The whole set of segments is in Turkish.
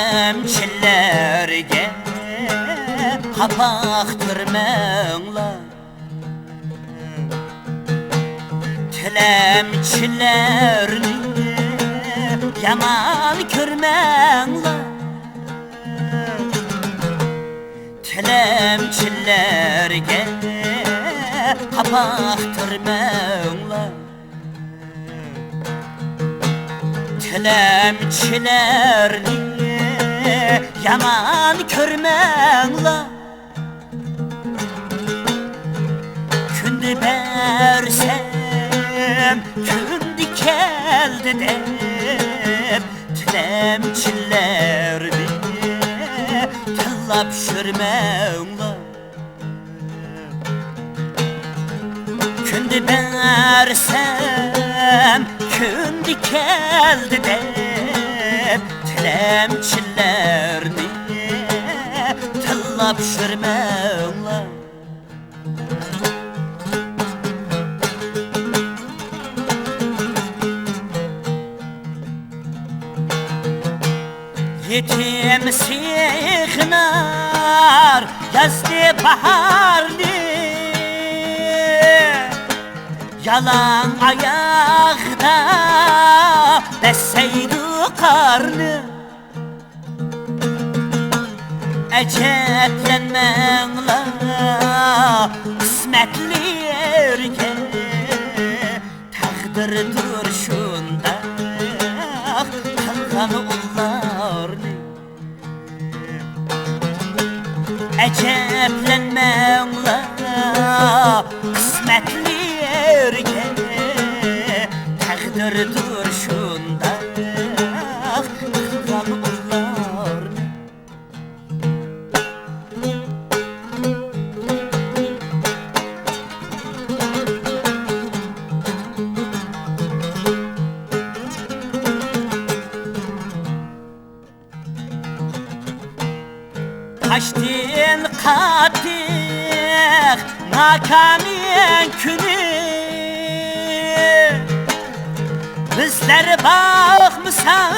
Tilemçilerge kapaktırmanglar, tilemçilerini yaman körmanglar, tilemçilerge kapaktırmanglar, tilemçilerini yaman körmanglar. Kündü bersem kündü keldi dep, tilemçilerni tillap şürmanglar. Kündü bersem kündü keldi dep, tilemçilerni tillap şürmanglar. Yetim sığınar yazdı baharlı, yalan ayakta beseydi karnı. Ecetlenmengla kısmetlerge, takdirdir şunda kalkan ullarni. Ecetlenmengla kısmetlerge, takdirdir şunda kalkan ullarni. Kaçtın katık nakamin günü, bizler bakmasak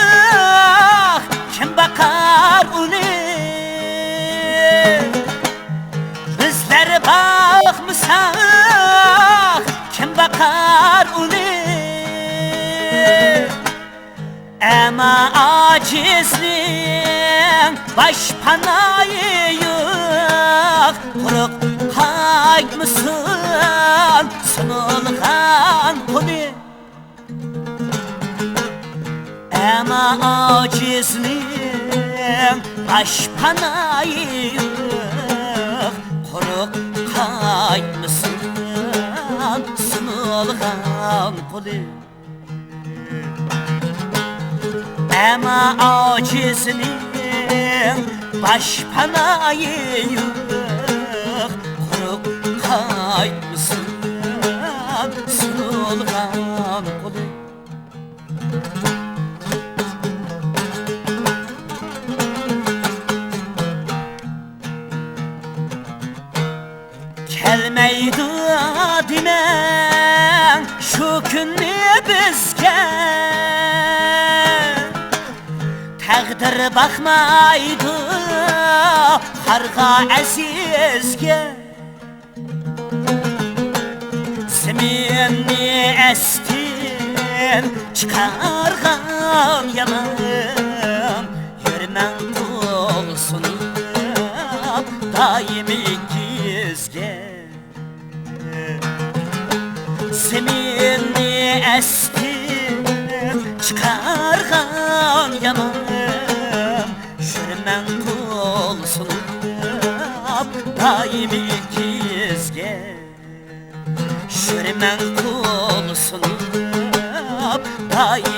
kim bakar onu? Bizler bakmasak kim bakar onu? Ama acizliğin başpanayı yok, kurup kaymışsın sunulgan konu. Ama acizliğin başpanayı yok, kurup kaymışsın sunulgan konu. Ama acizliğin başpanayı yok, kurup kaymışsın sunulgan kolu. Kelmeydi dimen şu günü bizge, takdir bakmaydı harga azizge. Seminni estin çıkargan yalan, yürmen olsun daimi gizge. Seminni estin çıkargan yalan, şürmen olsun daimi gizge. Şürmen olsun daimi